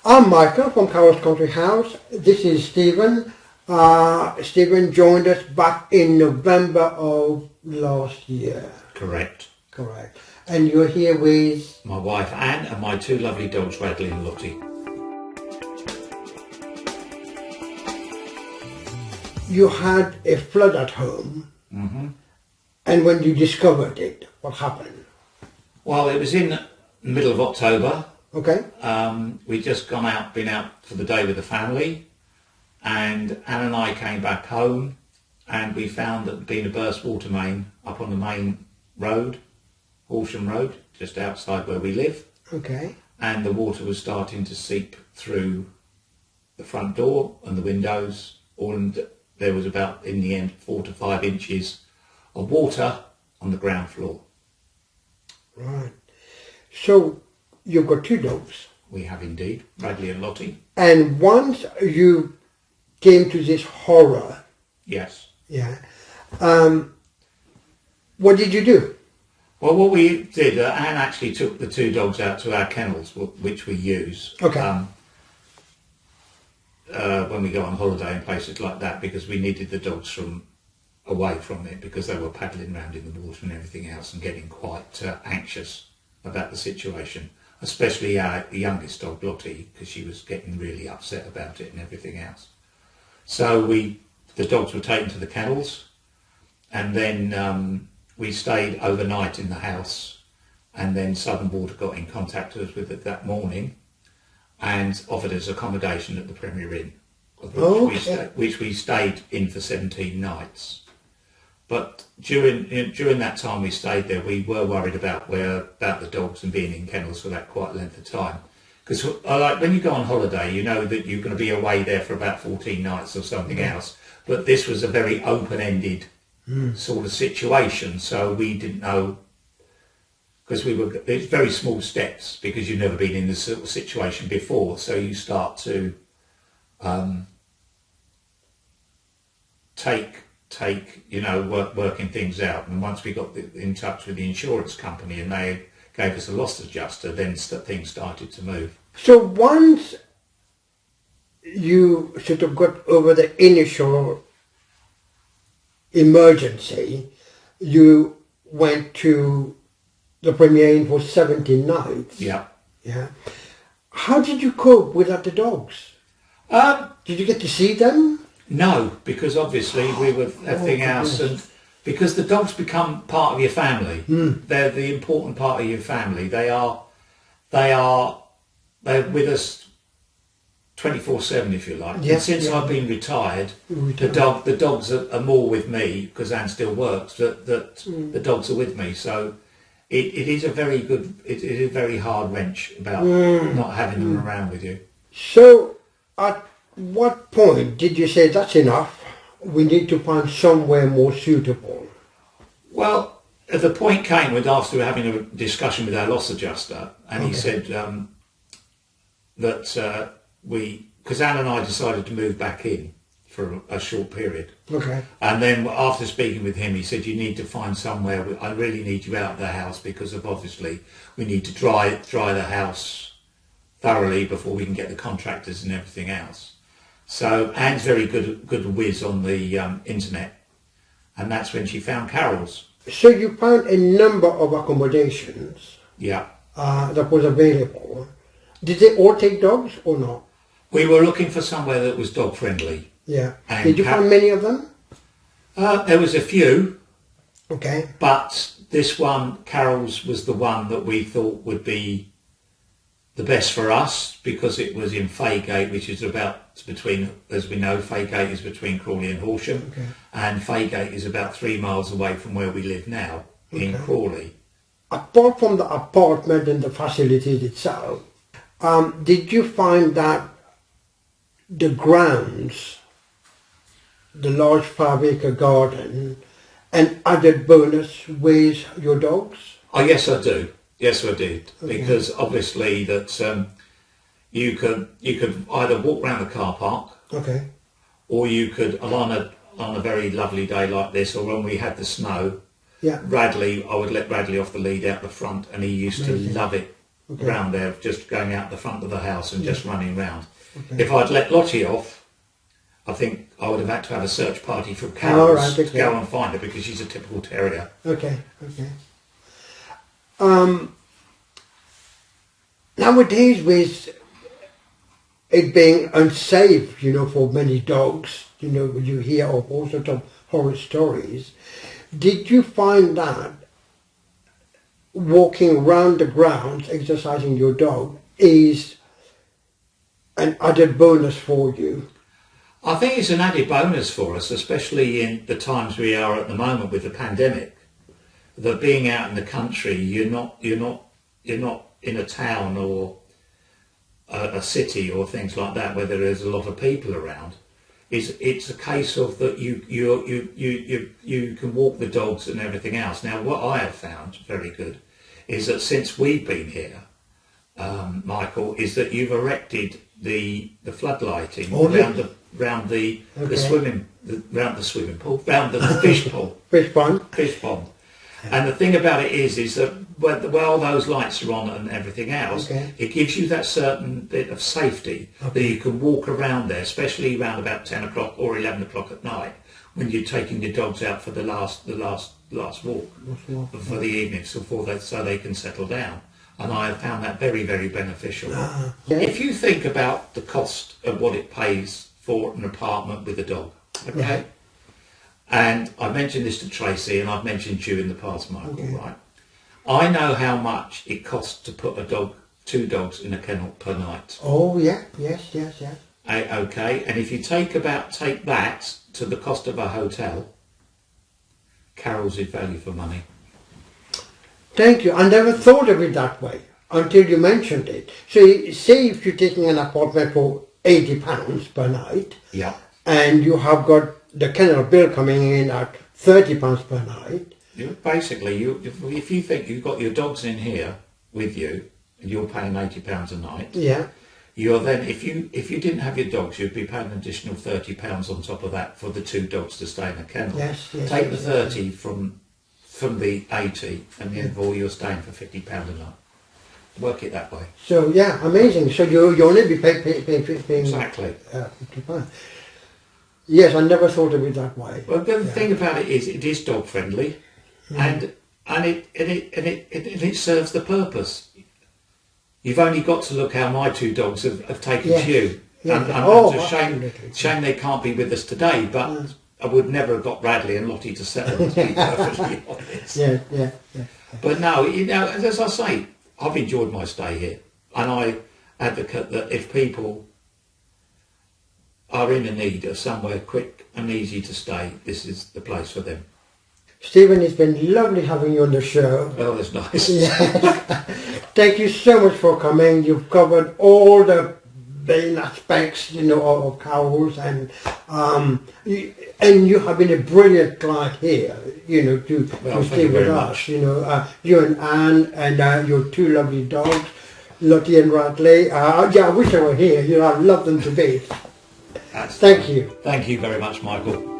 I'm Michael from Carol's Country House. This is Stephen. Stephen joined us back in November of last year. Correct. Correct. And you're here with? My wife Anne and my two lovely dogs, Radley and Lottie. You had a flood at home. Mm-hmm. And when you discovered it, what happened? Well, it was in the middle of October. Okay. We'd just been out for the day with the family, and Anne and I came back home, and we found that there'd been a burst water main up on the main road, Horsham Road, just outside where we live. Okay. And the water was starting to seep through the front door and the windows, and there was about, in the end, 4 to 5 inches of water on the ground floor. Right. So you've got 2 dogs. We have indeed, Radley and Lottie. And once you came to this horror, Yes. yeah, what did you do? Well, what we did, Anne actually took the 2 dogs out to our kennels, which we use. Okay. When we go on holiday and places like that, because we needed the dogs away from it, because they were paddling around in the water and everything else and getting quite anxious about the situation, especially our youngest dog, Lottie, because she was getting really upset about it and everything else. So the dogs were taken to the kennels, and then we stayed overnight in the house, and then Southern Water got in contact with us that morning and offered us accommodation at the Premier Inn, which we stayed in for 17 nights. But during that time we stayed there, we were worried about the dogs and being in kennels for that quite length of time. Because like when you go on holiday, you know that you're going to be away there for about 14 nights or something else. But this was a very open-ended sort of situation, so we didn't know, because it's very small steps, because you've never been in this sort of situation before. So you start to working things out. And once we got in touch with the insurance company and they gave us a loss adjuster, then things started to move. So once you sort of got over the initial emergency, you went to the Premier Inn for 17 nights. Yeah. Yeah. How did you cope without the dogs? Did you get to see them? No, because obviously we were everything else, and because the dogs become part of your family. They're the important part of your family. They're with us 24/7, if you like. Yeah, and since I've been retired, the dogs are more with me, because Anne still works. The dogs are with me, so it is a very hard wrench about not having them around with you. So at what point did you say, that's enough, we need to find somewhere more suitable? Well, the point came with after having a discussion with our loss adjuster, and he said that because Anne and I decided to move back in for a short period. Okay. And then after speaking with him, he said, you need to find somewhere, I really need you out of the house, because of obviously we need to dry the house thoroughly before we can get the contractors and everything else. So Anne's very good whiz on the internet, and that's when she found Carol's. So you found a number of accommodations that was available. Did they all take dogs or not? We were looking for somewhere that was dog friendly. Yeah. And did you find many of them? There was a few. Okay. But this one, Carol's, was the one that we thought would be the best for us, because it was in Faygate, which is about between, as we know, Faygate is between Crawley and Horsham, and Faygate is about 3 miles away from where we live now, in Crawley. Apart from the apartment and the facilities itself, did you find that the grounds, the large 5-acre garden, an added bonus with your dogs? Oh yes, I do. Yes, I did, because obviously that you could either walk around the car park, or you could on a very lovely day like this, or when we had the snow, I would let Radley off the lead out the front, and he used to love it. Okay. round there, just going out the front of the house and just running round. Okay. If I'd let Lottie off, I think I would have had to have a search party from Oh, Carol's right, to okay. go and find her, because she's a typical terrier. Okay, okay. Nowadays, with it being unsafe, for many dogs, you hear of all sorts of horror stories. Did you find that walking around the grounds, exercising your dog, is an added bonus for you? I think it's an added bonus for us, especially in the times we are at the moment with the pandemic. That being out in the country, you're not in a town or a city or things like that where there is a lot of people around. It's a case of that you can walk the dogs and everything else. Now, what I have found very good is that since we've been here, Michael, is that you've erected the floodlighting round the swimming pool, round the fish pool. Fish pond. And the thing about it is that while those lights are on and everything else, Okay. it gives you that certain bit of safety that you can walk around there, especially around about 10 o'clock or 11 o'clock at night when you're taking your dogs out for the last walk for the evening, so they can settle down. And I have found that very, very beneficial. Yeah. If you think about the cost of what it pays for an apartment with a dog, okay? Right. And I mentioned this to Tracy, and I've mentioned you in the past, Michael, right? I know how much it costs to put two dogs in a kennel per night. Oh, yeah, yes. Okay, and if you take that to the cost of a hotel, Carol's is value for money. Thank you. I never thought of it that way until you mentioned it. So say if you're taking an apartment for £80 per night, Yeah. and you have got the kennel bill coming in at £30 per night. Basically, if you think you've got your dogs in here with you and you're paying £80 a night, Yeah. you're then if you didn't have your dogs, you'd be paying an additional £30 on top of that for the two dogs to stay in a kennel. Yes. Take the 30 from the 80, and therefore you're staying for £50 a night. Work it that way. So yeah, amazing. So you only be paying Exactly. £50. Yes, I never thought of it that way. Well, the thing about it is dog friendly, and it serves the purpose. You've only got to look how my two dogs have taken to you, and it's a shame they can't be with us today. But I would never have got Radley and Lottie to settle, to be perfectly honest. Yeah. But no, as I say, I've enjoyed my stay here, and I advocate that if people are in a need of somewhere quick and easy to stay, this is the place for them. Stephen, it's been lovely having you on the show. Oh, that's nice. Thank you so much for coming. You've covered all the main aspects, of cows, and you have been a brilliant client here, to stay with us. You and Anne and your two lovely dogs, Lottie and Radley. I wish they were here. I'd love them to be. Thank you. Thank you very much, Michael.